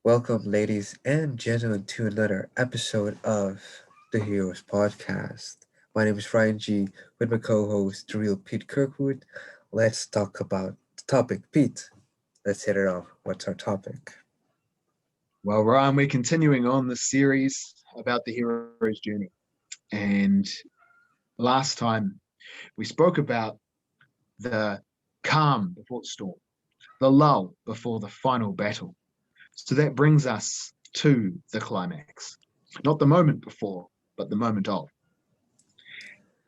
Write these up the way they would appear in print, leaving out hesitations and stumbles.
Welcome, ladies and gentlemen, to another episode of the Heroes Podcast. My name is Ryan G. with my co-host, the real Pete Kirkwood. Let's talk about the topic. Pete, let's hit it off. What's our topic? Well, Ryan, we're continuing on the series about the hero's journey. And last time we spoke about the calm before the storm, the lull before the final battle. So that brings us to the climax, not the moment before, but the moment of.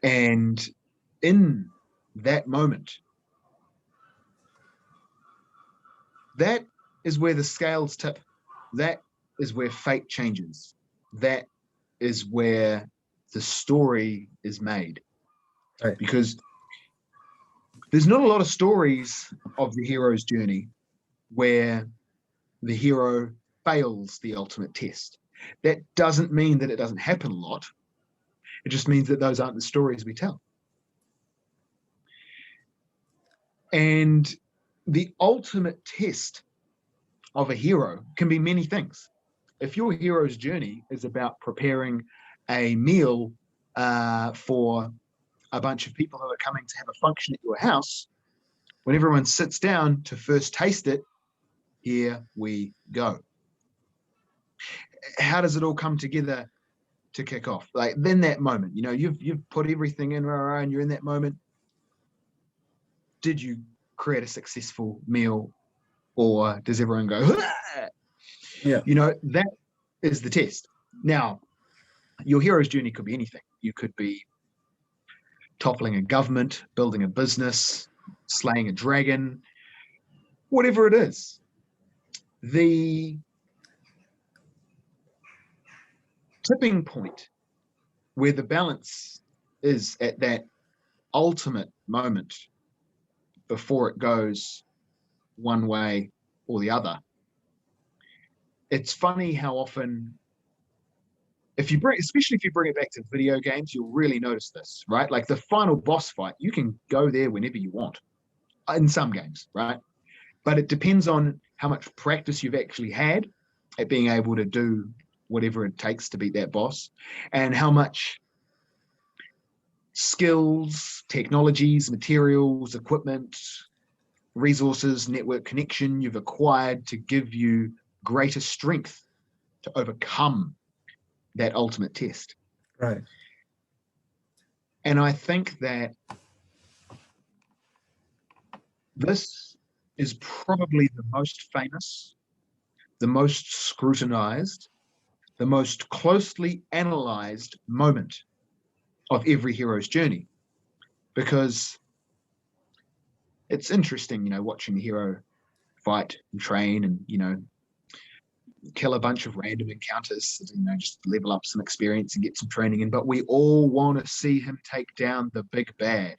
And in that moment, that is where the scales tip. That is where fate changes. That is where the story is made. Right. Because there's not a lot of stories of the hero's journey where the hero fails the ultimate test. That doesn't mean that it doesn't happen a lot. It just means that those aren't the stories we tell. And the ultimate test of a hero can be many things. If your hero's journey is about preparing a meal for a bunch of people who are coming to have a function at your house, when everyone sits down to first taste it, here we go. How does it all come together to kick off? Like then that moment, you've put everything in and you're in that moment. Did you create a successful meal, or does everyone go, ah! Yeah. That is the test. Now, your hero's journey could be anything. You could be toppling a government, building a business, slaying a dragon, whatever it is. The tipping point where the balance is at that ultimate moment before it goes one way or the other. It's funny how often, especially if you bring it back to video games, you'll really notice this, right? Like the final boss fight, you can go there whenever you want in some games, right? But it depends on how much practice you've actually had at being able to do whatever it takes to beat that boss, and how much skills, technologies, materials, equipment, resources, network connection you've acquired to give you greater strength to overcome that ultimate test. Right. And I think that this is probably the most famous, the most scrutinized, the most closely analyzed moment of every hero's journey, because it's interesting, watching the hero fight and train and, kill a bunch of random encounters, just level up some experience and get some training in. But we all want to see him take down the big bad.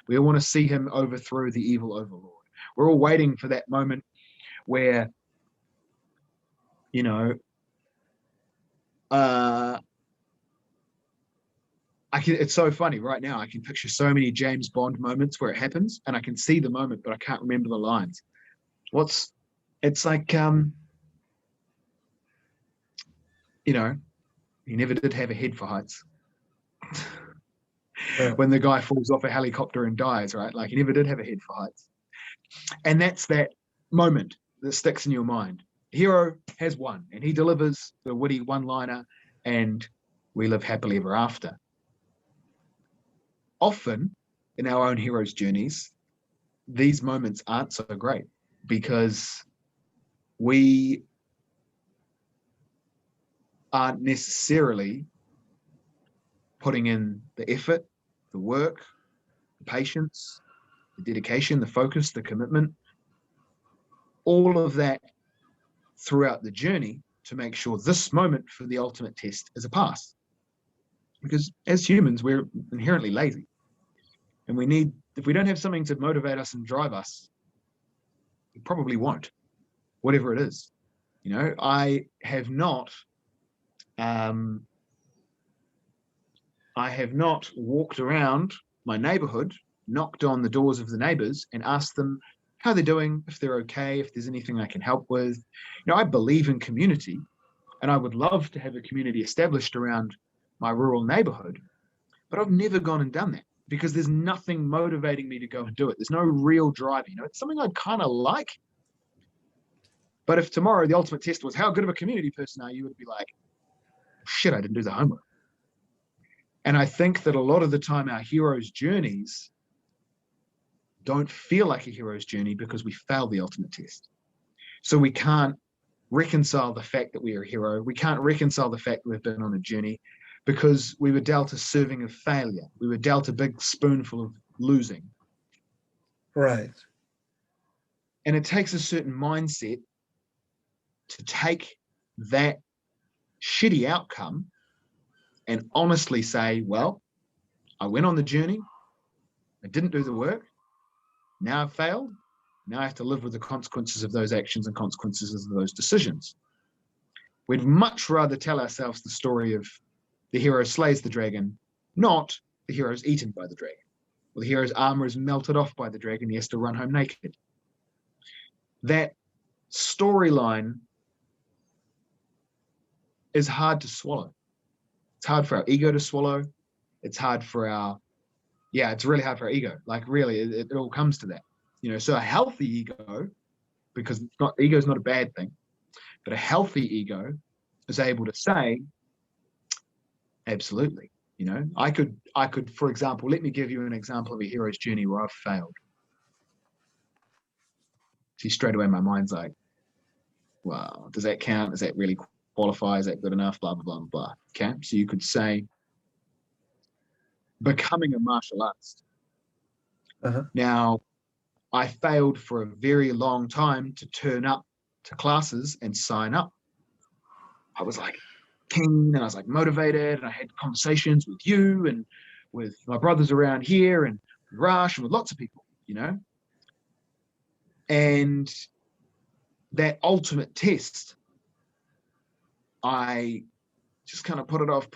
We all want to see him overthrow the evil overlord. We're all waiting for that moment where, it's so funny right now. I can picture so many James Bond moments where it happens, and I can see the moment, but I can't remember the lines. It's like, he never did have a head for heights. When the guy falls off a helicopter and dies, right? Like he never did have a head for heights. And that's that moment that sticks in your mind. Hero has won, and he delivers the witty one-liner, and we live happily ever after. Often in our own hero's journeys, these moments aren't so great because we aren't necessarily putting in the effort, the work, the patience, the dedication, the focus, the commitment, all of that throughout the journey to make sure this moment for the ultimate test is a pass. Because as humans, we're inherently lazy. And if we don't have something to motivate us and drive us, we probably won't, whatever it is. I have not walked around my neighborhood, knocked on the doors of the neighbors and asked them how they're doing, if they're okay, if there's anything I can help with. I believe in community, and I would love to have a community established around my rural neighborhood, but I've never gone and done that because there's nothing motivating me to go and do it. There's no real drive. It's something I'd kind of like. But if tomorrow the ultimate test was how good of a community person are you, would be like, shit, I didn't do the homework. And I think that a lot of the time our heroes' journeys don't feel like a hero's journey because we fail the ultimate test. So we can't reconcile the fact that we are a hero. We can't reconcile the fact that we've been on a journey because we were dealt a serving of failure. We were dealt a big spoonful of losing. Right. And it takes a certain mindset to take that shitty outcome and honestly say, well, I went on the journey. I didn't do the work. Now I've failed. Now I have to live with the consequences of those actions and consequences of those decisions. We'd much rather tell ourselves the story of the hero slays the dragon, not the hero's eaten by the dragon, or the hero's armor is melted off by the dragon, he has to run home naked. That storyline is hard to swallow. It's hard for our ego to swallow. It's hard for it's really hard for our ego. Like really, it all comes to that. So a healthy ego, because ego is not a bad thing, but a healthy ego is able to say, absolutely. I could, for example, let me give you an example of a hero's journey where I've failed. See, straight away my mind's like, well, does that count? Does that really qualify? Is that good enough? Blah, blah, blah, blah. Okay. So you could say becoming a martial artist. Uh-huh. Now, I failed for a very long time to turn up to classes and sign up. I was like keen and I was like motivated, and I had conversations with you and with my brothers around here and Rush and with lots of people, and that ultimate test, I just kind of put it off.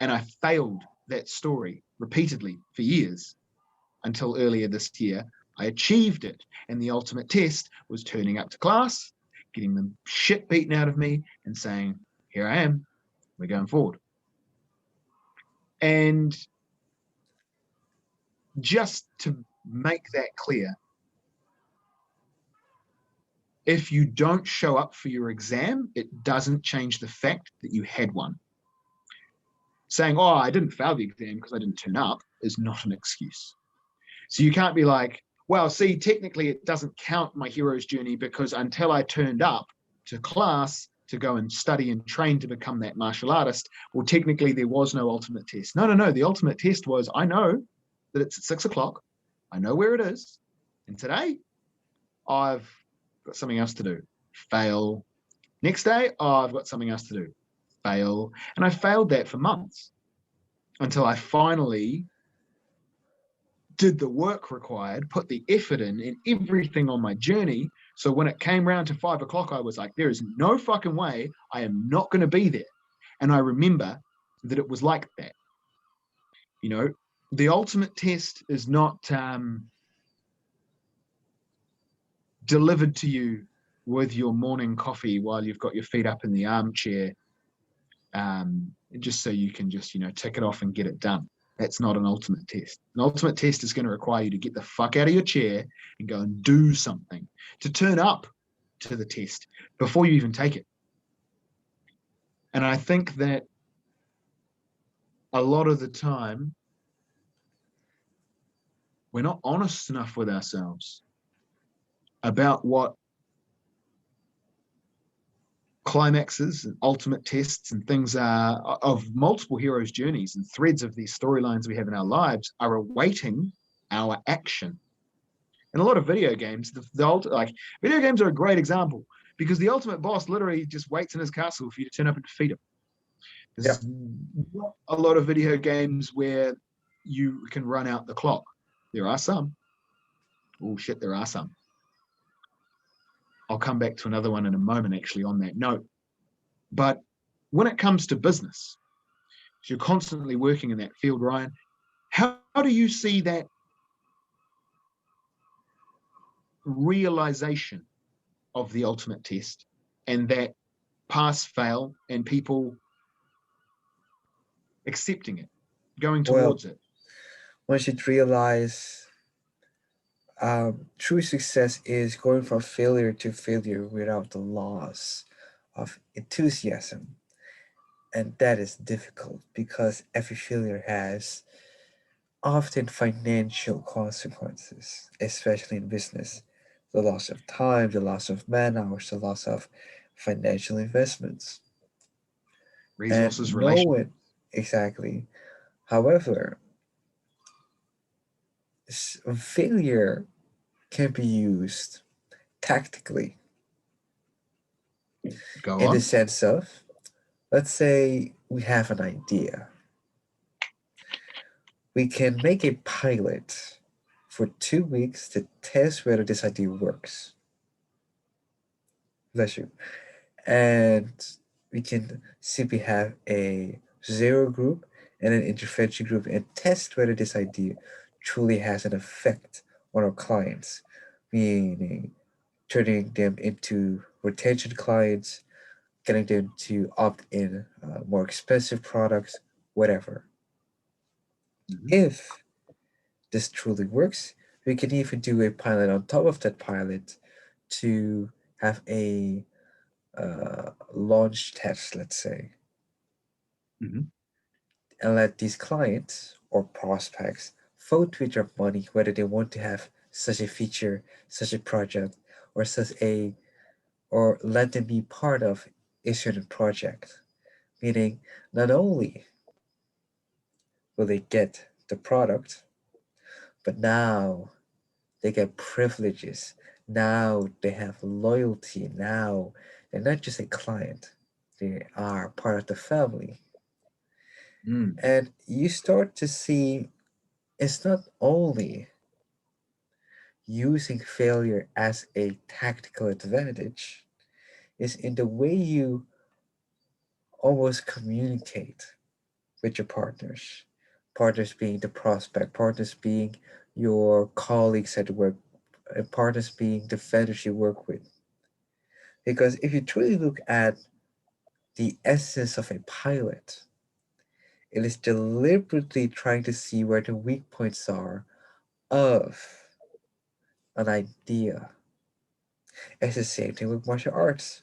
And I failed that story repeatedly for years until earlier this year. I achieved it. And the ultimate test was turning up to class, getting the shit beaten out of me and saying, here I am, we're going forward. And just to make that clear, if you don't show up for your exam, it doesn't change the fact that you had one. Saying, oh, I didn't fail the exam because I didn't turn up is not an excuse. So you can't be like, well, see, technically it doesn't count my hero's journey because until I turned up to class to go and study and train to become that martial artist, well, technically there was no ultimate test. No. The ultimate test was, I know that it's at 6:00. I know where it is. And today I've got something else to do. Fail. Next day, I've got something else to do. Fail. And I failed that for months until I finally did the work required, put the effort in everything on my journey. So when it came around to 5:00, I was like, there is no fucking way I am not going to be there. And I remember that it was like that. The ultimate test is not delivered to you with your morning coffee while you've got your feet up in the armchair, just so you can just, tick it off and get it done. That's not an ultimate test. An ultimate test is going to require you to get the fuck out of your chair and go and do something, to turn up to the test before you even take it. And I think that a lot of the time, we're not honest enough with ourselves about what climaxes and ultimate tests and things are of multiple heroes' journeys and threads of these storylines we have in our lives are awaiting our action. In a lot of video games, video games are a great example because the ultimate boss literally just waits in his castle for you to turn up and defeat him. There's not a lot of video games where you can run out the clock. There are some. Oh shit, there are some. I'll come back to another one in a moment, actually, on that note. But when it comes to business, you're constantly working in that field, Ryan. How do you see that realization of the ultimate test, and that pass fail and people accepting it, going Well, towards it. one should realize true success is going from failure to failure without the loss of enthusiasm. And that is difficult because every failure has often financial consequences, especially in business. The loss of time, the loss of man hours, the loss of financial investments. And Resources, no relations. one exactly. However, failure can be used tactically Go in the on. sense of, let's say we have an idea. We can make a pilot for 2 weeks to test whether this idea works. Bless you. And we can simply have a zero group and an intervention group and test whether this idea truly has an effect on our clients, meaning turning them into retention clients, getting them to opt in more expensive products, whatever. Mhm. If this truly works, we can even do a pilot on top of that pilot to have a launch test, let's say, Mhm. and let these clients or prospects vote with their money whether they want to have such a feature, such a project, or such a or let them be part of a certain project. Meaning, not only will they get the product, but now they get privileges. Now they have loyalty. Now they're not just a client, they are part of the family. Mm. And you start to see it's not only using failure as a tactical advantage, it's in the way you almost communicate with your partners. Partners being the prospect, partners being your colleagues at work, and partners being the vendors you work with. Because if you truly look at the essence of a pilot, it is deliberately trying to see where the weak points are of an idea. It's the same thing with martial arts.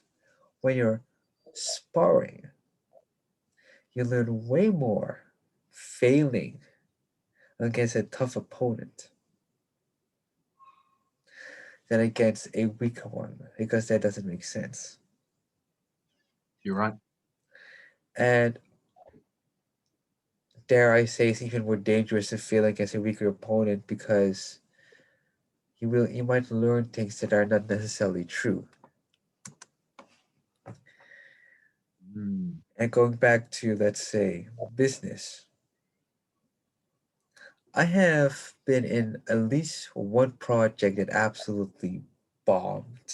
When you're sparring, you learn way more failing against a tough opponent than against a weaker one because that doesn't make sense. You're right. And dare I say, it's even more dangerous to fail against a weaker opponent because you might learn things that are not necessarily true. Mm. And going back to, let's say, business, I have been in at least one project that absolutely bombed.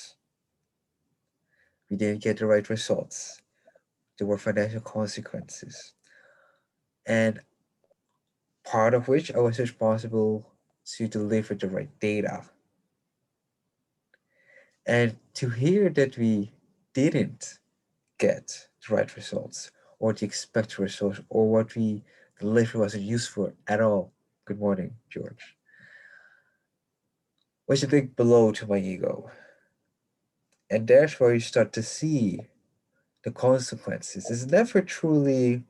We didn't get the right results. There were financial consequences. And part of which I was responsible to deliver the right data. And to hear that we didn't get the right results or the expected results or what we delivered wasn't useful at all. Good morning, George. Was a big blow to my ego. And that's where you start to see the consequences. It's never truly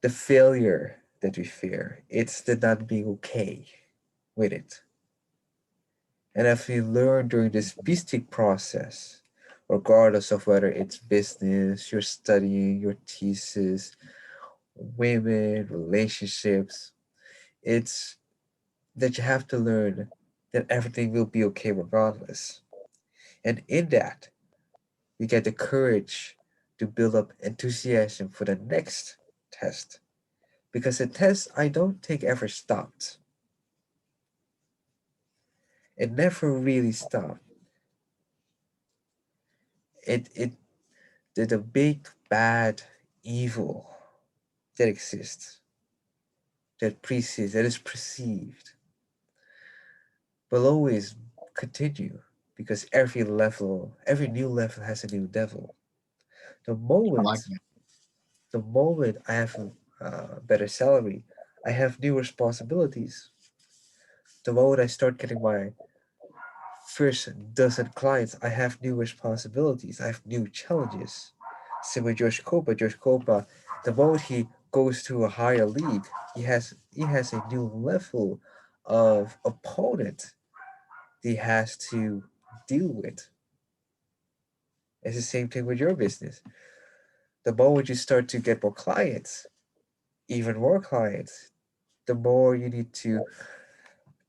the failure that we fear, it's the not being okay with it. And if we learn during this beastic process, regardless of whether it's business, you're studying, your thesis, women, relationships, it's that you have to learn that everything will be okay regardless. And in that, you get the courage to build up enthusiasm for the next test. Because the test I don't think ever stopped. It never really stopped. It did a big bad evil that exists, that is perceived, will always continue because every new level has a new devil. The I like moment, that. the moment I have a better salary, I have new responsibilities. The moment I start getting my first dozen clients, I have new responsibilities. I have new challenges. Same with Josh Copa. Josh Copa, the moment he goes to a higher league, he has a new level of opponent he has to deal with. It's the same thing with your business. The moment you start to get more clients, even more clients, the more you need to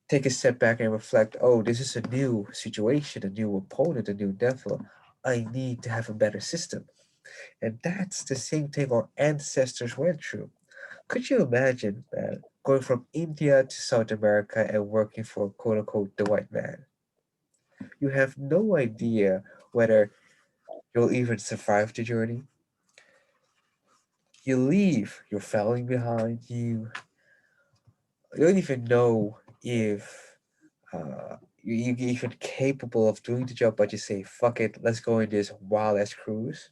take a step back and reflect, oh, this is a new situation, a new opponent, a new devil. I need to have a better system. And that's the same thing our ancestors went through. Could you imagine, man, going from India to South America and working for quote unquote the white man? You have no idea whether you'll even survive the journey. You leave, you're falling behind, you don't even know if you're even capable of doing the job, but you say, fuck it, let's go in this wild ass cruise.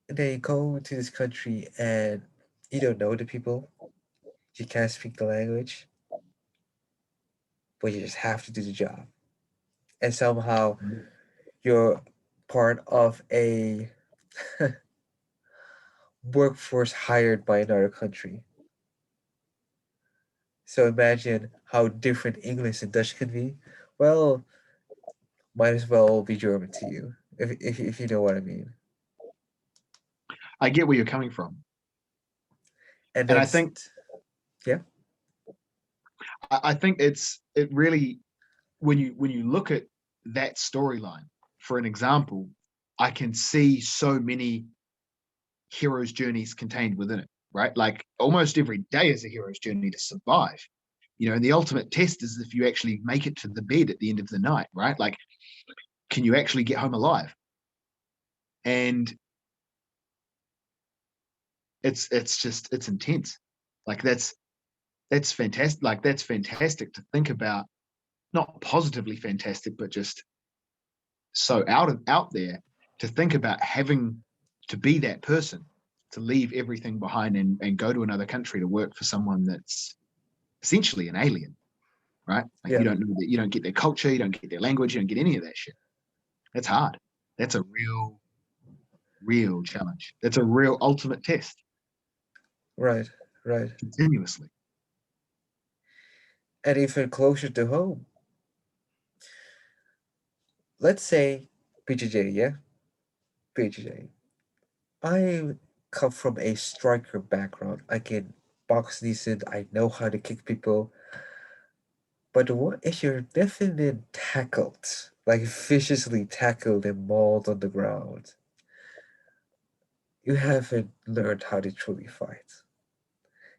And then you go to this country and you don't know the people, you can't speak the language, but you just have to do the job. And somehow you're part of a workforce hired by another country. So imagine how different English and Dutch can be. Well, might as well be German to you, if you know what I mean. I get where you're coming from, And and then, I think yeah, I think it really when you look at that storyline, for an example, I can see so many hero's journeys contained within it, right? Like almost every day is a hero's journey to survive. And the ultimate test is if you actually make it to the bed at the end of the night, right? Like, can you actually get home alive? And it's intense. Like that's fantastic. Like that's fantastic to think about. Not positively fantastic, but just so out there to think about having to be that person to leave everything behind and go to another country to work for someone that's essentially an alien, right? Like yeah, you don't get their culture, you don't get their language, you don't get any of that shit. That's hard. That's a real challenge. That's a real ultimate test right, right. continuously. And even closer to home, let's say PJJ, yeah, PJJ. I come from a striker background. I can box decent. I know how to kick people. But what if you're definitely tackled, like viciously tackled and mauled on the ground? You haven't learned how to truly fight.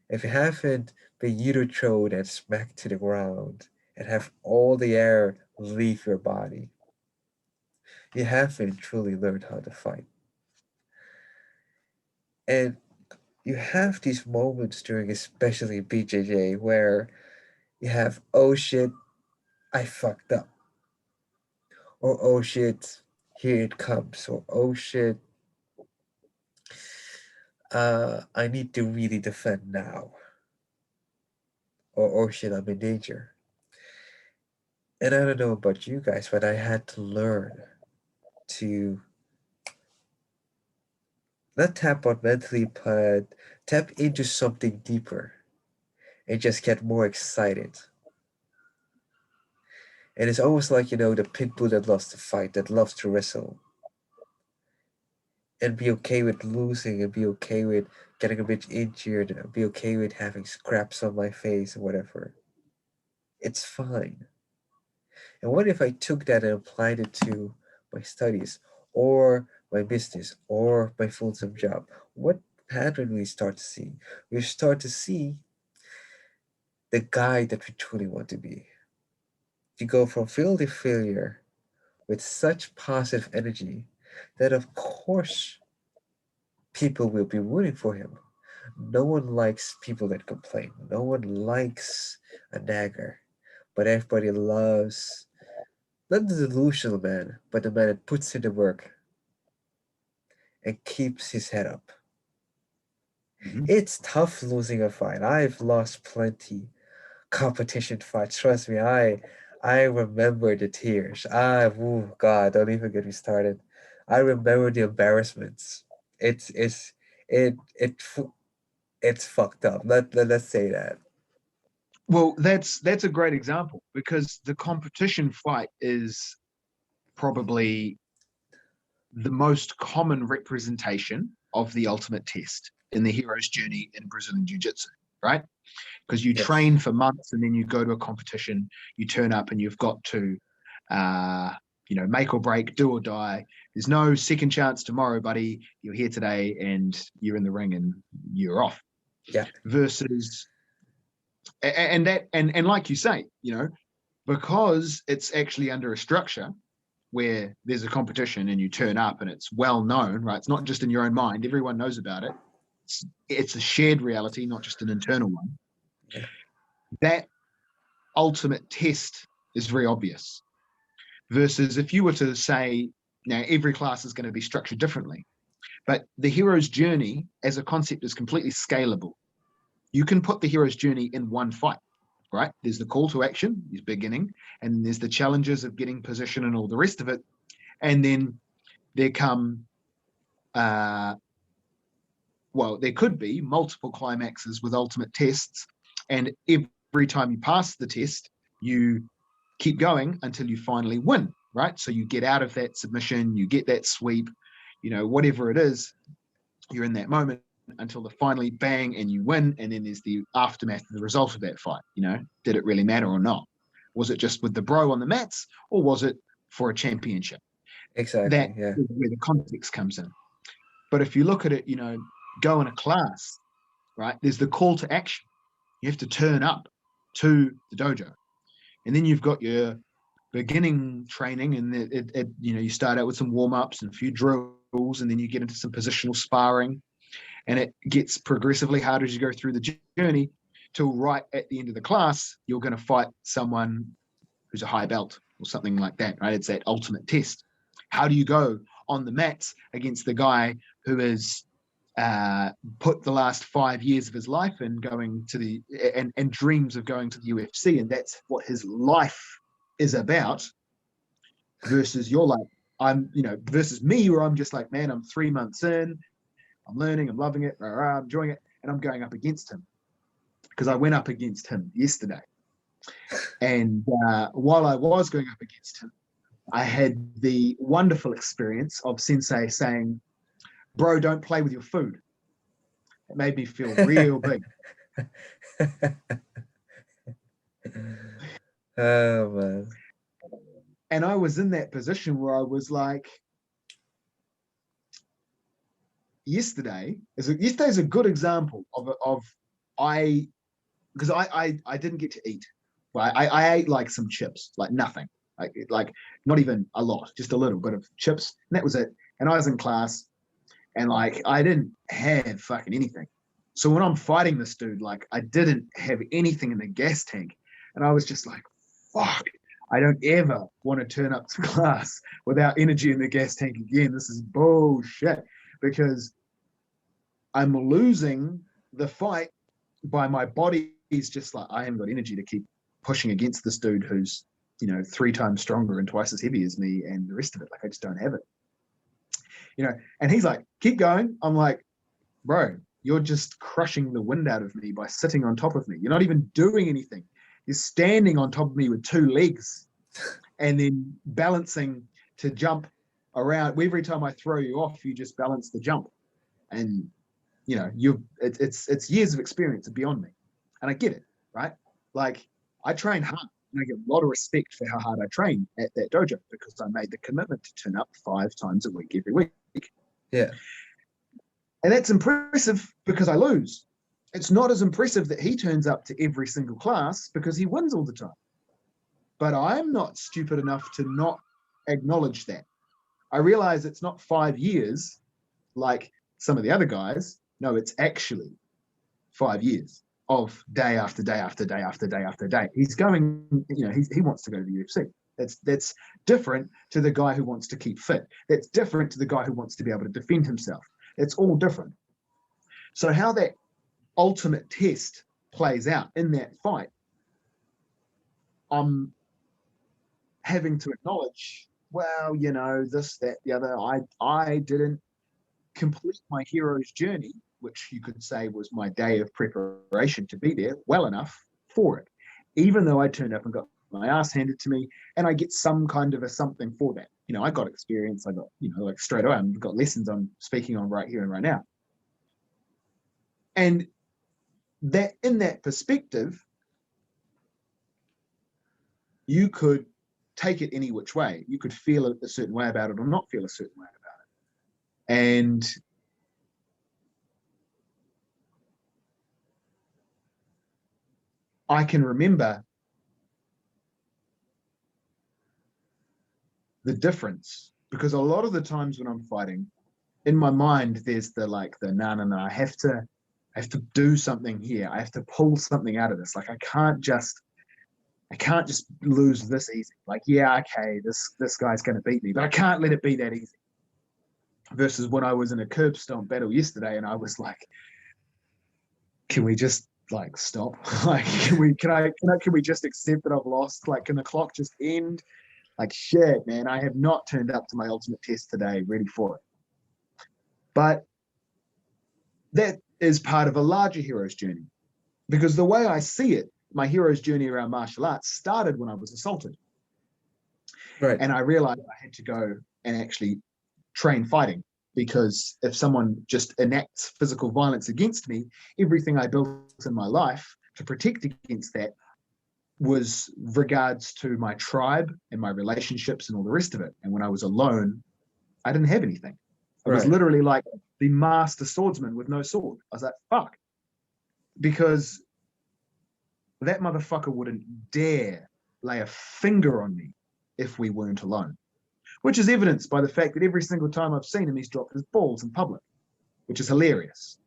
If you haven't been thrown and smacked to the ground and have all the air leave your body, you haven't truly learned how to fight. And you have these moments during especially BJJ where you have, oh shit, I fucked up. Or oh shit, here it comes. Or oh shit, I need to really defend now. Or oh shit, I'm in danger. And I don't know about you guys, but I had to learn to not tap out mentally, but tap into something deeper and just get more excited. And it's almost like, the pit bull that loves to fight, that loves to wrestle, and be okay with losing and be okay with getting a bit injured and be okay with having scraps on my face or whatever. It's fine. And what if I took that and applied it to my studies or my business or my full time job? What pattern we start to see? We start to see the guy that we truly want to be. You go from failure to failure with such positive energy that, of course, people will be rooting for him. No one likes people that complain. No one likes a nagger. But everybody loves not the delusional man, but the man that puts in the work and keeps his head up. Mhm. It's tough losing a fight. I've lost plenty competition fights. Trust me, I remember the tears. Oh God, don't even get me started. I remember the embarrassments. It's it it's fucked up. Let's say that. Well, that's a great example because the competition fight is probably the most common representation of the ultimate test in the hero's journey in Brazilian Jiu-Jitsu, right? Because you Yes. train for months and then you go to a competition, you turn up and you've got to, uh, make or break, do or die. There's no second chance tomorrow, buddy. You're here today and you're in the ring and you're off. Yeah. Versus, and like you say, because it's actually under a structure where there's a competition and you turn up and it's well known, right? It's not just in your own mind. Everyone knows about it. It's a shared reality, not just an internal one. Yeah. That ultimate test is very obvious. Versus if you were to say, now every class is going to be structured differently, but the hero's journey as a concept is completely scalable. You can put the hero's journey in one fight, right? There's the call to action, is beginning, and there's the challenges of getting position and all the rest of it. And then there come, uh, there could be multiple climaxes with ultimate tests. And every time you pass the test, you keep going until you finally win, right? So you get out of that submission, you get that sweep, whatever it is, you're in that moment until the finally bang and you win. And then there's the aftermath of the result of that fight. Did it really matter or not? Was it just with the bro on the mats or was it for a championship? That Exactly. Yeah. is where the context comes in. But if you look at it, go in a class, right? There's the call to action. You have to turn up to the dojo. And then you've got your beginning training and you start out with some warm-ups and a few drills and then you get into some positional sparring and it gets progressively harder as you go through the journey till right at the end of the class you're going to fight someone who's a high belt or something like that, right? It's that ultimate test. How do you go on the mats against the guy who has put the last 5 years of his life in going to the and dreams of going to the UFC, and that's what his life is about, versus you're like, versus me, where I'm just like, man, I'm 3 months in, I'm learning, I'm loving it, I'm enjoying it, and I'm going up against him because I went up against him yesterday. And while I was going up against him, I had the wonderful experience of Sensei saying, bro, don't play with your food. It made me feel real big. Oh man. And I was in that position where I was like, yesterday is a good example of I because I didn't get to eat. Right? I ate like some chips, like nothing, like not even a lot, just a little bit of chips, and that was it. And I was in class, and like I didn't have fucking anything. So when I'm fighting this dude, like I didn't have anything in the gas tank, and I was just like, fuck. I don't ever want to turn up to class without energy in the gas tank again. This is bullshit because I'm losing the fight by my body's just like, I haven't got energy to keep pushing against this dude who's, 3 times stronger and twice as heavy as me and the rest of it. Like I just don't have it. And he's like, keep going. I'm like, bro, you're just crushing the wind out of me by sitting on top of me. You're not even doing anything. You're standing on top of me with 2 legs and then balancing to jump around. Every time I throw you off, you just balance the jump. And it's years of experience beyond me. And I get it, right? Like I train hard and I get a lot of respect for how hard I train at that dojo because I made the commitment to turn up 5 times a week every week. Yeah. And that's impressive because I lose. It's not as impressive that he turns up to every single class because he wins all the time. But I'm not stupid enough to not acknowledge that. I realize it's not 5 years like some of the other guys. No, it's actually 5 years of day after day after day after day after day. He's going, he wants to go to the UFC. That's different to the guy who wants to keep fit. That's different to the guy who wants to be able to defend himself. It's all different. So how that ultimate test plays out in that fight, I'm having to acknowledge, well, this, that, the other. I didn't complete my hero's journey, which you could say was my day of preparation to be there, well enough for it. Even though I turned up and got my ass handed to me, and I get some kind of a something for that. I got experience. I got, like straight away, I've got lessons I'm speaking on right here and right now. And that, in that perspective, you could take it any which way. You could feel a certain way about it or not feel a certain way about it. And I can remember the difference, because a lot of the times when I'm fighting, in my mind, there's the no, I have to do something here. I have to pull something out of this. Like I can't just lose this easy. Like, yeah, okay, this guy's going to beat me, but I can't let it be that easy. Versus when I was in a curb stomp battle yesterday, and I was like, can we just stop? Like, can we just accept that I've lost? Like, can the clock just end? Like, shit, man, I have not turned up to my ultimate test today, ready for it. But that is part of a larger hero's journey, because the way I see it, my hero's journey around martial arts started when I was assaulted. Right. And I realized I had to go and actually train fighting, because if someone just enacts physical violence against me, everything I built in my life to protect against that was regards to my tribe and my relationships and all the rest of it. And when I was alone, I didn't have anything. I was literally like the master swordsman with no sword. I was like, fuck. Because that motherfucker wouldn't dare lay a finger on me if we weren't alone. Which is evidenced by the fact that every single time I've seen him, he's dropped his balls in public, which is hilarious.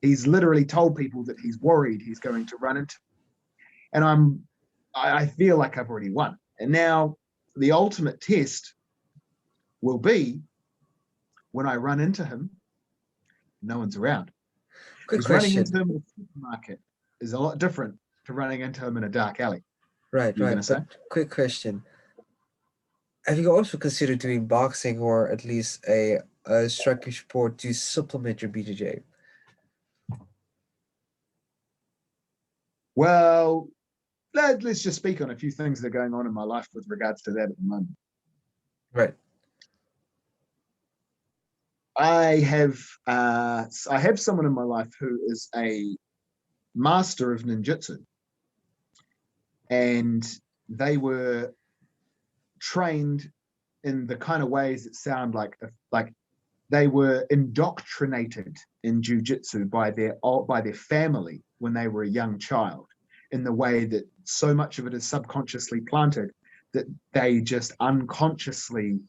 He's literally told people that he's worried he's going to run into. And I feel like I've already won. And now the ultimate test will be when I run into him, no one's around. Quick Because running question. into him in a supermarket is a lot different to running into him in a dark alley. Right. But quick question. Have you also considered doing boxing or at least a striking sport to supplement your BJJ? Well, let's just speak on a few things that are going on in my life with regards to that at the moment. Right. I have someone in my life who is a master of ninjutsu, and they were trained in the kind of ways that sound like they were indoctrinated in jiu-jitsu by their family when they were a young child, in the way that so much of it is subconsciously planted that they just unconsciously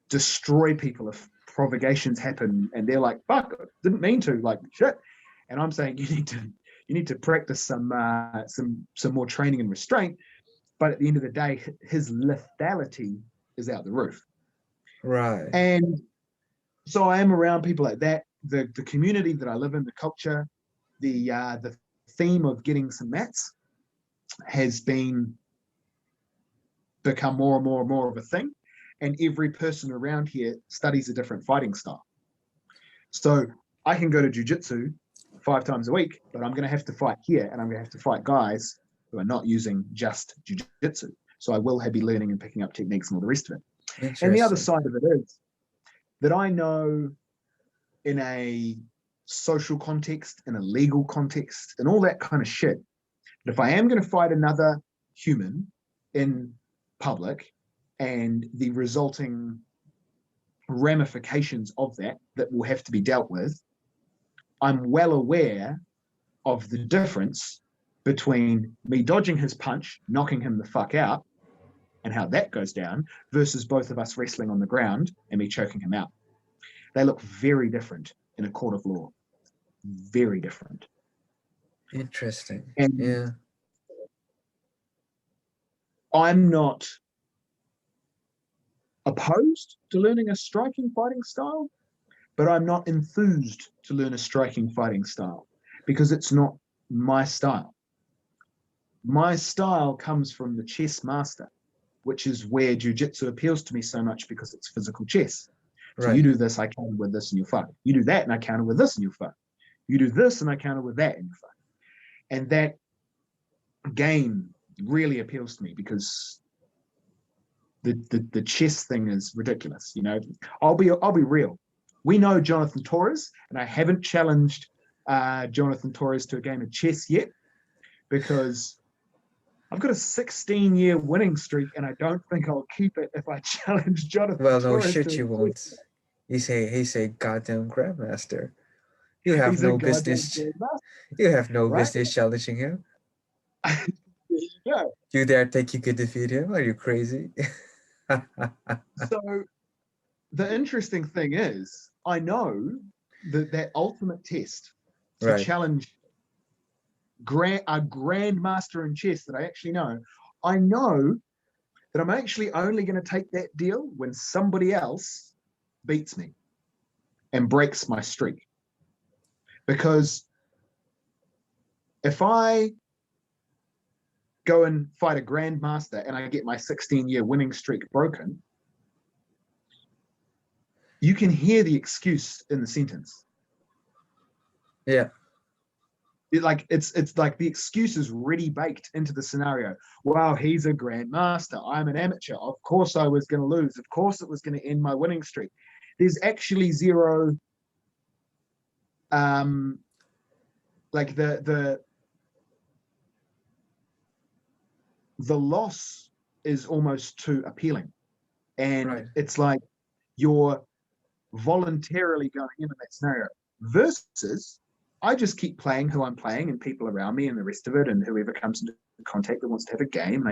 destroy people if provocations happen, and they're like, fuck, didn't mean to, like, shit. And I'm saying you need to practice some more training and restraint. But at the end of the day, his lethality is out the roof. Right. And so I am around people like that. The community that I live in, the culture, the theme of getting some mats has become more and more and more of a thing. And every person around here studies a different fighting style. So I can go to jiu-jitsu 5 times a week, but I'm going to have to fight here, and I'm going to have to fight guys who are not using just jiu-jitsu. So I will be learning and picking up techniques and all the rest of it. And the other side of it is that I know, in a social context, in a legal context, and all that kind of shit, that if I am going to fight another human in public, and the resulting ramifications of that will have to be dealt with, I'm well aware of the difference between me dodging his punch, knocking him the fuck out, and how that goes down, versus both of us wrestling on the ground and me choking him out. They look very different in a court of law. Very different. Interesting. And Yeah. I'm not opposed to learning a striking fighting style, but I'm not enthused to learn a striking fighting style because it's not my style. My style comes from the chess master, which is where jujitsu appeals to me so much because it's physical chess. So you Right. do this, I counter with this, and you fight. You do that, and I counter with this, and you fight. You do this, and I counter with that, and you fight. And that game really appeals to me because the chess thing is ridiculous. You know, I'll be real. We know Jonathan Torres, and I haven't challenged Jonathan Torres to a game of chess yet because I've got a 16-year winning streak, and I don't think I'll keep it if I challenge Jonathan Well, no Torres to shit, a you chess. won't. He's a goddamn grandmaster. You have He's a no goddamn business. grandmaster, You have no right? business challenging him. There you go. You dare think you could defeat him? Are you crazy? So the interesting thing is, I know that that ultimate test to Right. challenge a grandmaster in chess that I know that I'm actually only going to take that deal when somebody else beats me and breaks my streak. Because if I go and fight a grandmaster and I get my 16-year winning streak broken, you can hear the excuse in the sentence. Yeah. It's like the excuse is ready baked into the scenario. Wow, he's a grandmaster. I'm an amateur. Of course I was going to lose. Of course it was going to end my winning streak. There's actually zero like the loss is almost too appealing. And Right. it's like you're voluntarily going into that scenario versus I just keep playing who I'm playing and people around me and the rest of it and whoever comes into contact that wants to have a game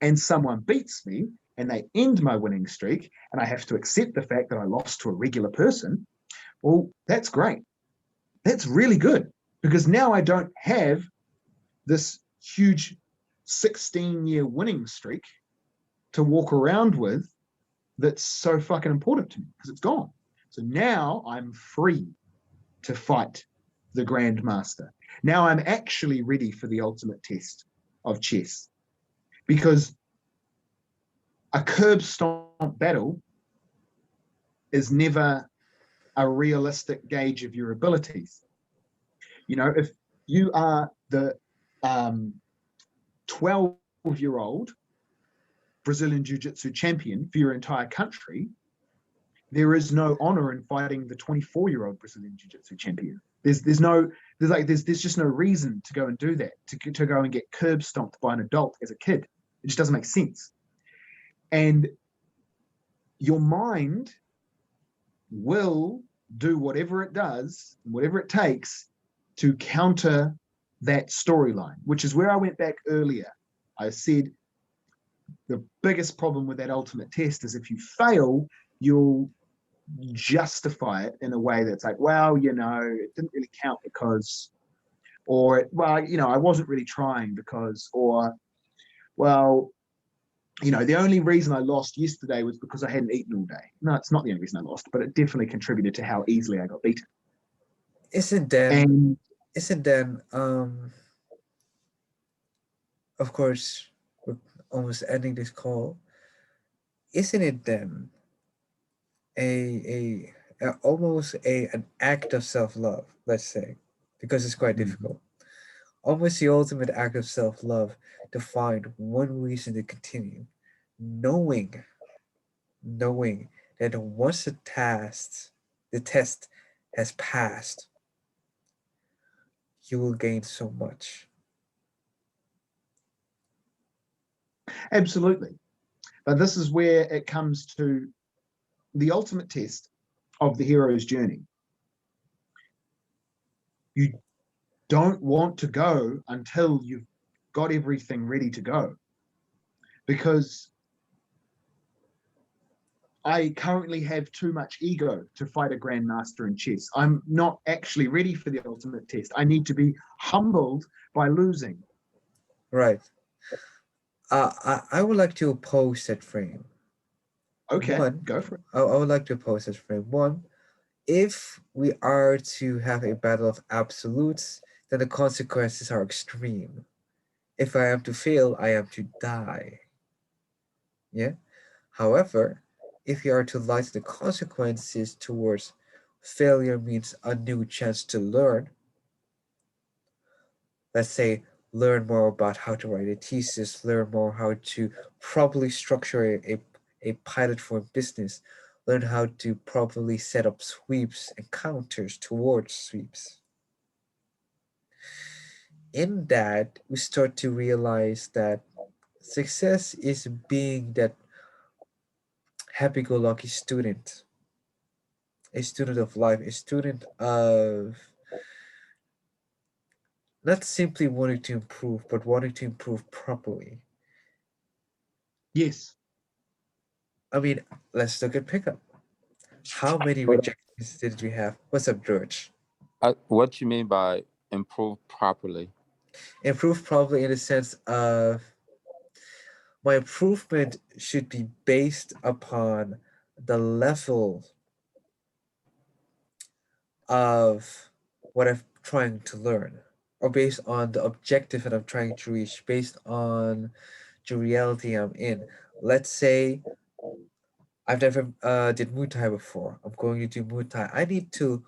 and someone beats me and they end my winning streak and I have to accept the fact that I lost to a regular person. Well, that's great. That's really good because now I don't have this huge 16-year winning streak to walk around with that's so fucking important to me because it's gone. So now I'm free to fight the Grandmaster. Now I'm actually ready for the ultimate test of chess because a curb stomp battle is never a realistic gauge of your abilities. You know, if you are the 12-year-old Brazilian Jiu-Jitsu champion for your entire country, there is no honor in fighting the 24-year-old Brazilian Jiu-Jitsu champion. There's just no reason to go and do that, to go and get curb stomped by an adult as a kid. It just doesn't make sense. And your mind will do whatever it does, whatever it takes to counter that storyline, which is where I went back earlier. I said the biggest problem with that ultimate test is if you fail, you'll justify it in a way that's like, well, you know, it didn't really count because, or, well, you know, I wasn't really trying because, or, well, you know, the only reason I lost yesterday was because I hadn't eaten all day. No, it's not the only reason I lost, but it definitely contributed to how easily I got beaten. Isn't then And isn't then of course we're almost ending this call. Isn't it then a almost an act of self-love, let's say, because it's quite difficult. Almost the ultimate act of self-love to find one reason to continue, knowing knowing that once the test has passed, you will gain so much. absolutely. But this is where it comes to the ultimate test of the hero's journey. You don't want to go until you've got everything ready to go. Because I currently have too much ego to fight a grandmaster in chess. I'm not actually ready for the ultimate test. I need to be humbled by losing. Right. I would like to oppose that frame. Okay, One, go for it. I would like to oppose that frame. One, if we are to have a battle of absolutes, then the consequences are extreme. If I am to fail, I am to die. Yeah. However, if you are to lighten the consequences towards failure means a new chance to learn, let's say learn more about how to write a thesis, learn more how to properly structure a pilot for a business, learn how to properly set up sweeps and counters towards sweeps. In that, we start to realize that success is being that happy go lucky student, a student of life, a student of not simply wanting to improve, but wanting to improve properly. Yes. I mean, let's look at pickup. How many But rejections did we have? What's up, George? what you mean by improve properly? Improve probably in the sense of my improvement should be based upon the level of what I'm trying to learn, or based on the objective that I'm trying to reach, based on the reality I'm in. Let's say I've never did Muay Thai before. I'm going to do Muay Thai. I need to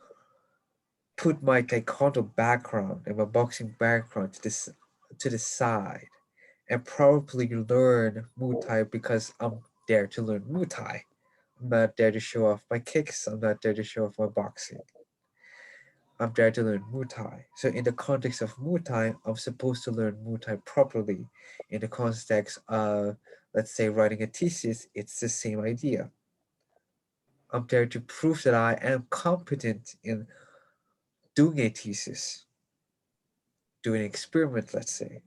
put my taekwondo background and my boxing background to the side and probably learn Muay Thai because I'm there to learn Muay Thai. I'm not there to show off my kicks. I'm not there to show off my boxing. I'm there to learn Muay Thai. So in the context of Muay Thai, I'm supposed to learn Muay Thai properly. In the context of, let's say, writing a thesis, it's the same idea. I'm there to prove that I am competent in doing a thesis, doing an experiment, let's say.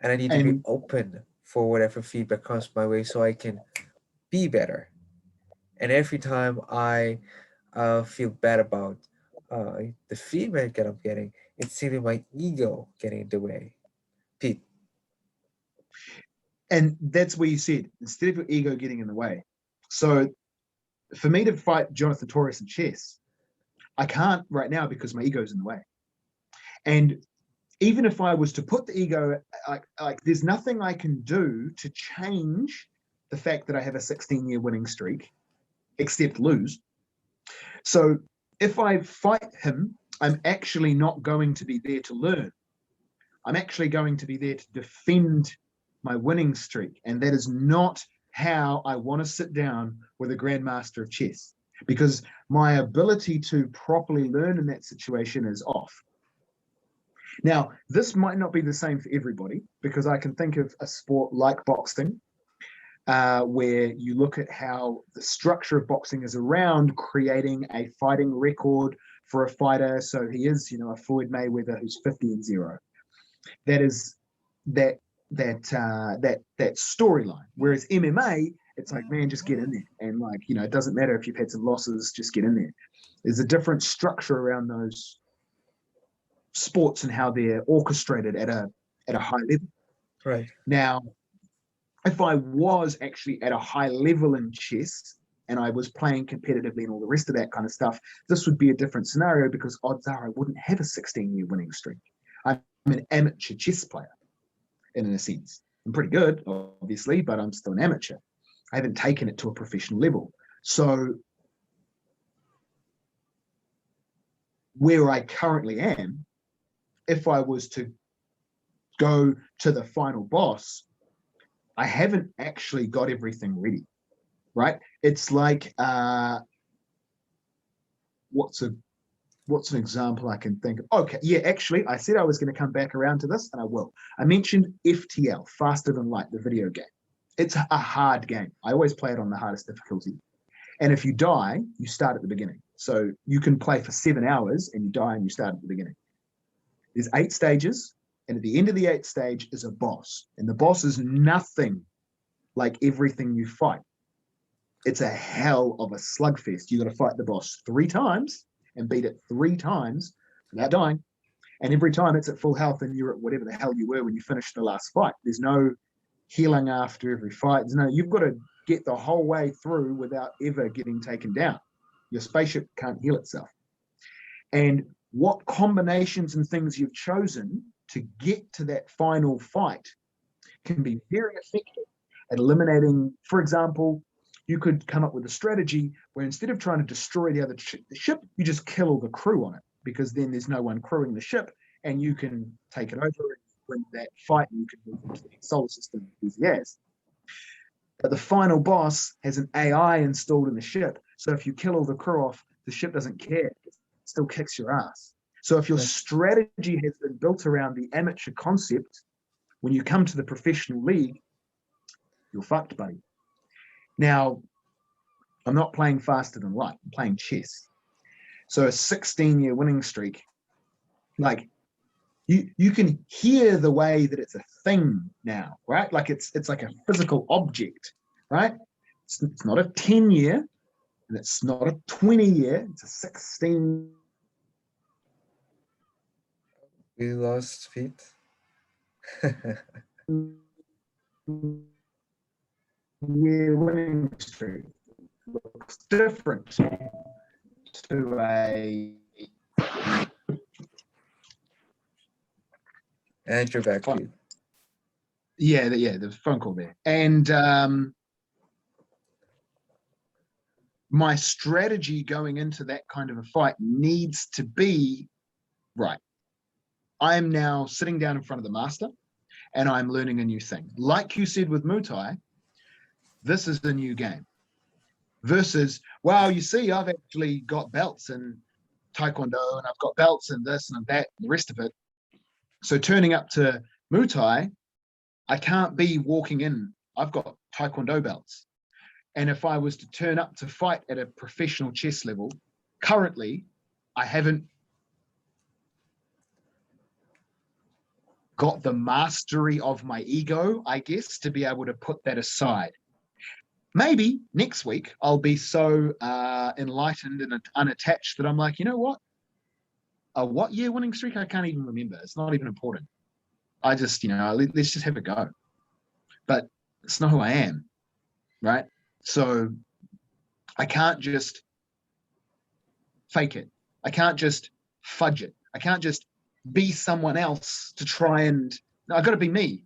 And I need to be And open for whatever feedback comes my way so I can be better. And every time I feel bad about the feedback that I'm getting, it's simply my ego getting in the way. Pete, and that's where you said, instead of your ego getting in the way. So for me to fight Jonathan Torres in chess, I can't right now because my ego's in the way. And even if I was to put the ego, like there's nothing I can do to change the fact that I have a 16-year winning streak, except lose. So if I fight him, I'm actually not going to be there to learn. I'm actually going to be there to defend my winning streak. And that is not how I want to sit down with a grandmaster of chess, because my ability to properly learn in that situation is off. Now, this might not be the same for everybody, because I can think of a sport like boxing, where you look at how the structure of boxing is around creating a fighting record for a fighter. So he is, a Floyd Mayweather who's 50-0. That is that storyline. Whereas MMA, it's like, man, just get in there, and like, it doesn't matter if you've had some losses, just get in there. There's a different structure around those sports and how they're orchestrated at a high level. right? Now, if I was actually at a high level in chess and I was playing competitively and all the rest of that kind of stuff, this would be a different scenario, because odds are I wouldn't have a 16-year winning streak. I'm an amateur chess player in a sense. I'm pretty good, obviously, but I'm still an amateur. I haven't taken it to a professional level. So where I currently am, if I was to go to the final boss, I haven't actually got everything ready, right? It's like, what's an example I can think of? Okay, yeah, actually, I said I was going to come back around to this, and I will. I mentioned FTL, Faster Than Light, the video game. It's a hard game. I always play it on the hardest difficulty. And if you die, you start at the beginning. So you can play for 7 hours and you die and you start at the beginning. There's 8 stages, and at the end of the 8th stage is a boss. And the boss is nothing like everything you fight. it's a hell of a slugfest. You got to fight the boss 3 times and beat it 3 times without dying. And every time it's at full health and you're at whatever the hell you were when you finished the last fight. There's no healing after every fight. There's no, you've got to get the whole way through without ever getting taken down. Your spaceship can't heal itself. And what combinations and things you've chosen to get to that final fight can be very effective at eliminating, for example, you could come up with a strategy where instead of trying to destroy the ship, you just kill all the crew on it, because then there's no one crewing the ship and you can take it over and win that fight and you can move into the solar system easy as. But the final boss has an AI installed in the ship. So if you kill all the crew off, the ship doesn't care. It still kicks your ass. So if your strategy has been built around the amateur concept, when you come to the professional league, you're fucked, buddy. Now, I'm not playing faster than light. I'm playing chess. So a 16-year winning streak, like you can hear the way that it's a thing now, right? Like it's like a physical object, right? It's not a 10-year and it's not a 20-year. It's a 16. We lost feet. Year winning streak looks different to a. And you're back, Pete. Yeah, the phone call there. And my strategy going into that kind of a fight needs to be right. I'm now sitting down in front of the master and I'm learning a new thing. Like you said with Muay Thai, this is the new game. Versus, wow, you see, I've actually got belts in Taekwondo and I've got belts in this and that and the rest of it. So turning up to Muay Thai, I can't be walking in. I've got Taekwondo belts. And if I was to turn up to fight at a professional chess level, currently, I haven't got the mastery of my ego, I guess, to be able to put that aside. Maybe next week I'll be so enlightened and unattached that I'm like, you know what? A what year winning streak? I can't even remember. It's not even important. I just, let's just have a go. But it's not who I am, right? So I can't just fake it. I can't just fudge it. I can't just be someone else to try and, no, I've got to be me.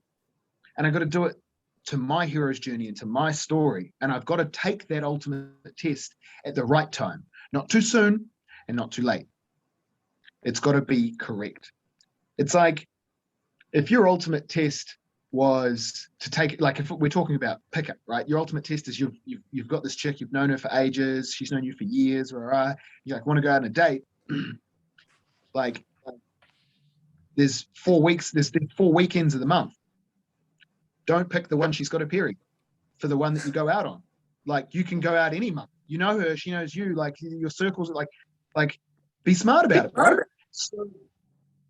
And I've got to do it to my hero's journey and to my story. And I've got to take that ultimate test at the right time, not too soon and not too late. It's got to be correct. It's like if your ultimate test was to take it, like if we're talking about pickup, right? Your ultimate test is you've got this chick, you've known her for ages, she's known you for years, or you like want to go out on a date. Like there's 4 weeks, there's 4 weekends of the month. Don't pick the one she's got a period for the one that you go out on. Like you can go out any month. You know her, she knows you. Like your circles are like be smart about it, bro. So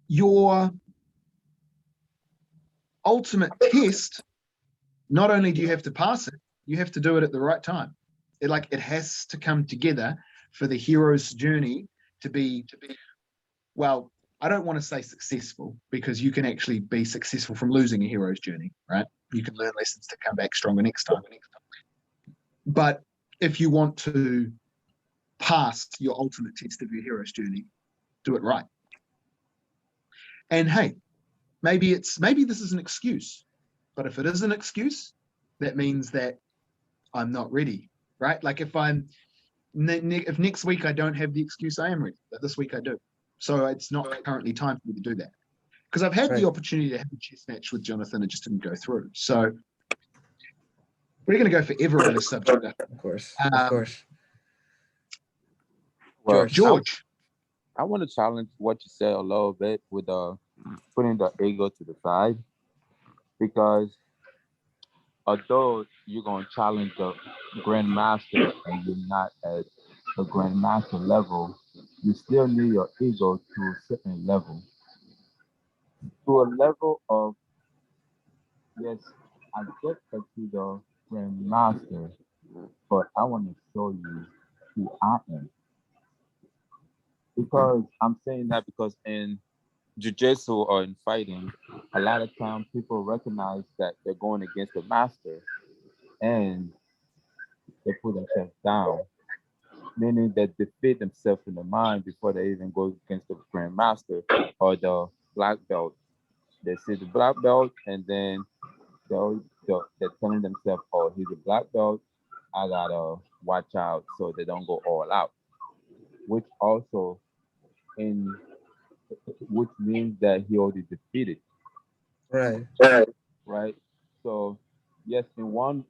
your ultimate test, not only do you have to pass it, you have to do it at the right time. It has to come together for the hero's journey to be well, I don't want to say successful, because you can actually be successful from losing a hero's journey, right? You can learn lessons to come back stronger next time. But if you want to pass your ultimate test of your hero's journey, do it right. And hey, maybe this is an excuse, but if it is an excuse, that means that I'm not ready, right? Like if next week I don't have the excuse, I am ready, but this week I do. So it's not currently time for me to do that. Because I've had the opportunity to have a chess match with Jonathan, it just didn't go through. So we're going to go forever on this subject. Of course, of course. Well, George. I want to challenge what you said a little bit with putting the ego to the side, because although you're going to challenge the grandmaster and you're not at the grandmaster level, you still need your ego to a certain level. To a level of, yes, I get that to the grandmaster, but I want to show you who I am. Because I'm saying that because in jiu-jitsu or in fighting, a lot of times people recognize that they're going against the master and they put themselves down, meaning they defeat themselves in the mind before they even go against the grandmaster or the black belt. They see the black belt and then they're telling themselves, oh, he's a black belt. I gotta watch out so they don't go all out, which also in which means that he already defeated, Right. right? So yes, in one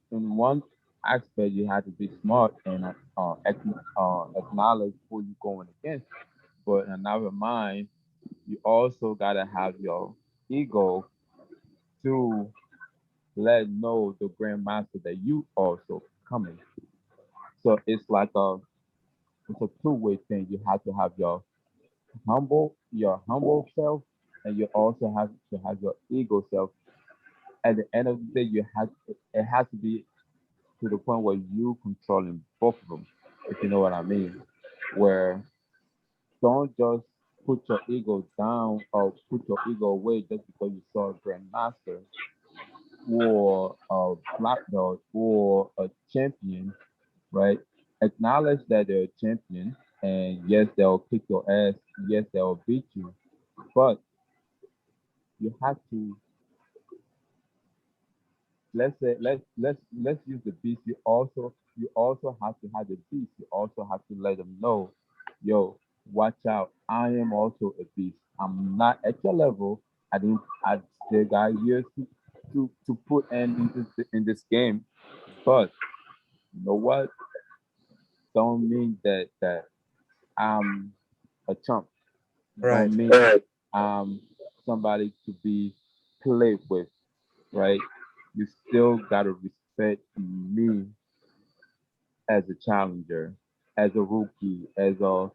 aspect you have to be smart and acknowledge who you're going against, but in another mind, you also gotta have your ego to let know the grandmaster that you also coming. So it's a two-way thing. You have to have your humble self, and you also have to have your ego self. At the end of the day, it has to be to the point where you controlling both of them, if you know what I mean. Where don't just put your ego down or put your ego away just because you saw a grandmaster or a black belt or a champion, right? Acknowledge that they're a champion, and yes, they'll kick your ass. Yes, they'll beat you, but you have to let's say let's use the beast. You also have to have the beast. You also have to let them know, yo, watch out. I am also a beast. I'm not at your level. I still got years to put in this game. But you know what? Don't mean that I'm a chump. Right. Don't mean I'm somebody to be played with, right? You still gotta respect me as a challenger, as a rookie, as a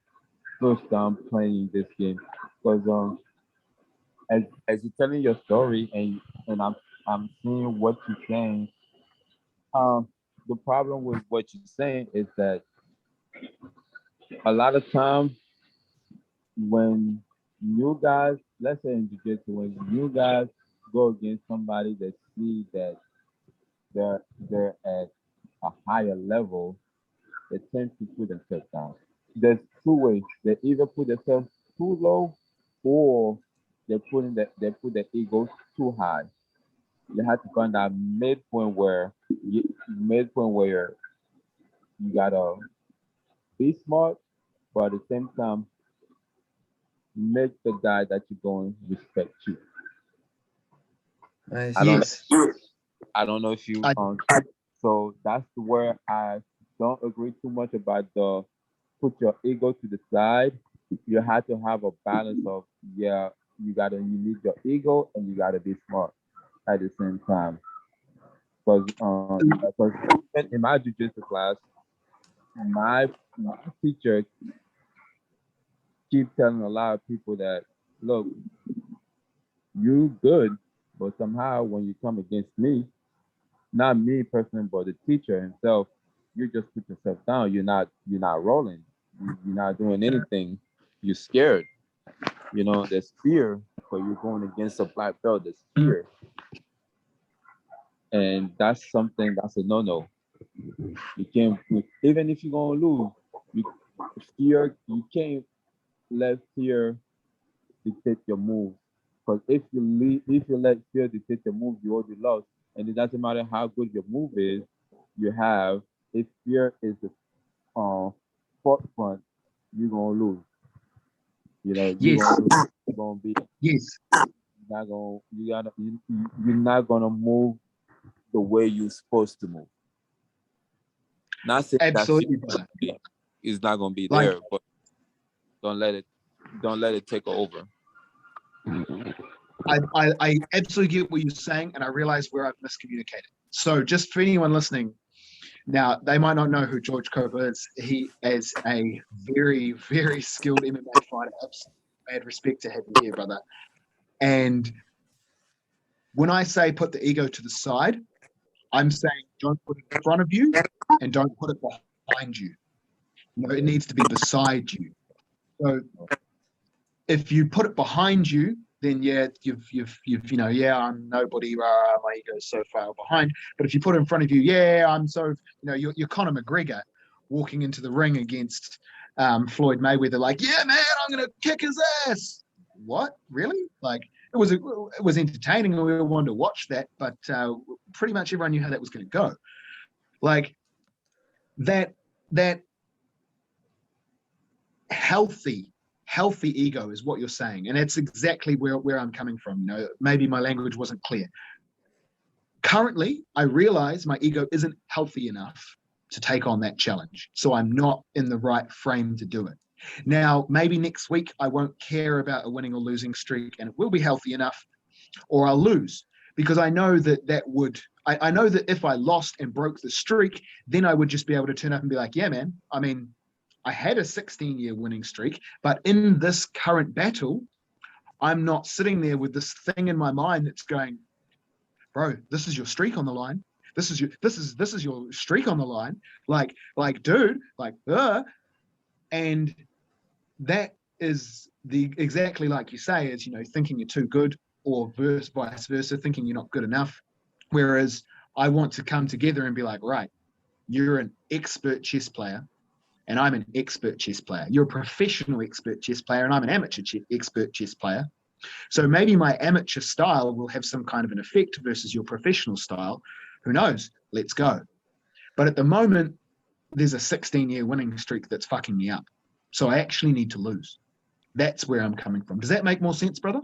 first time playing this game. Because as you're telling your story and I'm seeing what you're saying, um, the problem with what you're saying is that a lot of times when new guys, let's say in jiu-jitsu, when new guys go against somebody that see that they're at a higher level, they tend to put themselves down. There's two ways. They either put themselves too low or they put their ego too high. You have to find that midpoint where you gotta be smart, but at the same time make the guy that you're going respect you. I I don't see. Yes, I don't know if you I, so that's where I don't agree too much about the put your ego to the side. You have to have a balance of yeah, you need your ego and you gotta be smart at the same time. Because even in my jujitsu class, my teacher keep telling a lot of people that look, you good, but somehow when you come against me, not me personally, but the teacher himself, you just put yourself down. You're not rolling. You're not doing anything. You're scared. You know, there's fear, but you're going against a black belt. There's fear, and that's something that's a no-no. You can't even if you're gonna lose. You fear. You can't let fear dictate your move. Because if you let fear dictate your move, you already lost. And it doesn't matter how good your move is, you have. If fear is the forefront, you're gonna lose. You know, yes, you're gonna be yes, not gonna you're not gonna move the way you're supposed to move. Not saying that absolutely, brother. fear is not gonna be Like there, but don't let it don't let it take over. I absolutely get what you're saying, and I realize where I've miscommunicated. So, just for anyone listening, now they might not know who George Kirwood is. He is a very, very skilled MMA fighter. I had respect to have you here, brother. And when I say put the ego to the side, I'm saying Don't put it in front of you, and don't put it behind you. It needs to be beside you. So if you put it behind you, then you've I'm nobody, my ego is so far behind. But if you put it in front of you, I'm so, you're Conor McGregor walking into the ring against Floyd Mayweather, like, yeah, man, I'm gonna kick his ass. What? Really? Like, it was entertaining, and we all wanted to watch that, but pretty much everyone knew how that was going to go. Like that healthy ego is what you're saying, and that's exactly where I'm coming from. Maybe my language wasn't clear. Currently, I realize my ego isn't healthy enough to take on that challenge, so I'm not in the right frame to do it. Now, maybe next week I won't care about a winning or losing streak, and it will be healthy enough, or I'll lose, because I know I know that if I lost and broke the streak, then I would just be able to turn up and be like, yeah, man, I mean, I had a 16-year winning streak, but in this current battle, I'm not sitting there with this thing in my mind that's going, bro, this is your streak on the line. This is your streak on the line. Like, dude, like, and that is exactly like you say, is, thinking you're too good, or vice versa, thinking you're not good enough. Whereas I want to come together and be like, right, you're an expert chess player, and I'm an expert chess player. You're a professional expert chess player, and I'm an amateur expert chess player. So maybe my amateur style will have some kind of an effect versus your professional style. Who knows? Let's go. But at the moment, there's a 16-year winning streak that's fucking me up. So I actually need to lose. That's where I'm coming from. Does that make more sense, brother?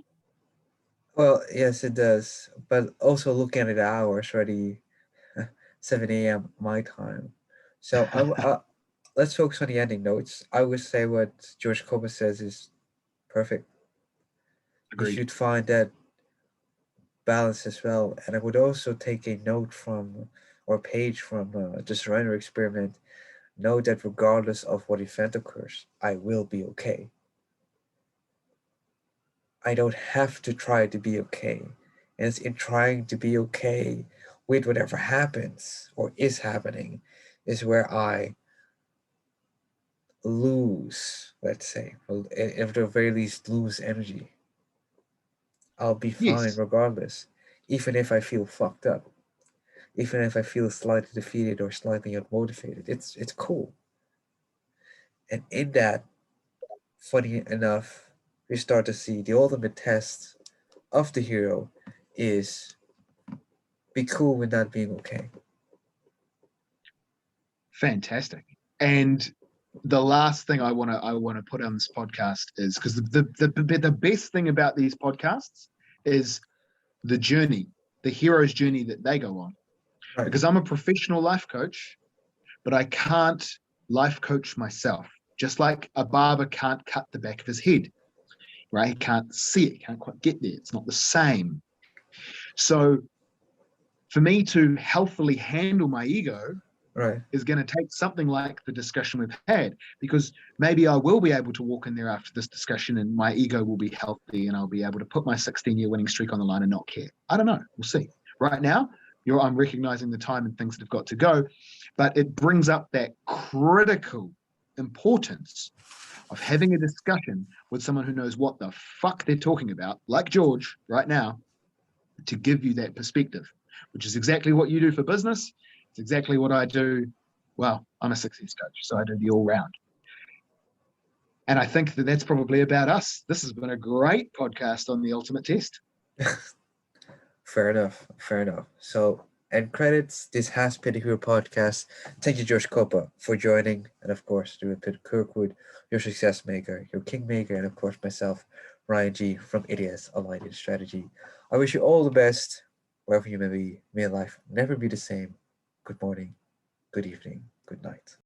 Well, yes, it does. But also looking at the hours, already 7 a.m. my time. So let's focus on the ending notes. I would say what George Coba says is perfect. You Agreed. should find that balance as well. And I would also take a note from, or page from, the surrender experiment. Know that regardless of what event occurs, I will be okay. I don't have to try to be okay. And it's in trying to be okay with whatever happens or is happening is where I lose, let's say, at the very least, lose energy. I'll be fine Yes. regardless, even if I feel fucked up, even if I feel slightly defeated or slightly unmotivated. It's cool. And in that, funny enough, we start to see the ultimate test of the hero is be cool with not being okay. Fantastic. And the last thing I want to put on this podcast is, because the best thing about these podcasts is the journey, the hero's journey that they go on. Right. Because I'm a professional life coach, but I can't life coach myself. Just like a barber can't cut the back of his head, right? He can't see it, can't quite get there. It's not the same. So for me to healthily handle my ego Right. is going to take something like the discussion we've had, because maybe I will be able to walk in there after this discussion and my ego will be healthy and I'll be able to put my 16-year winning streak on the line and not care. I don't know. We'll see. Right now, I'm recognizing the time and things that have got to go, but it brings up that critical importance of having a discussion with someone who knows what the fuck they're talking about, like George right now, to give you that perspective, which is exactly what you do for business. It's exactly what I do. Well, I'm a success coach, so I do the all round. And I think that that's probably about us. This has been a great podcast on the ultimate test. Fair enough. Fair enough. So, and credits. This has been the Hero Podcast. Thank you, George Copa, for joining, and of course, to Kirkwood, your success maker, your kingmaker, and of course myself, Ryan G from Idiots Aligned in Strategy. I wish you all the best wherever you may be. May life never be the same. Good morning, good evening, good night.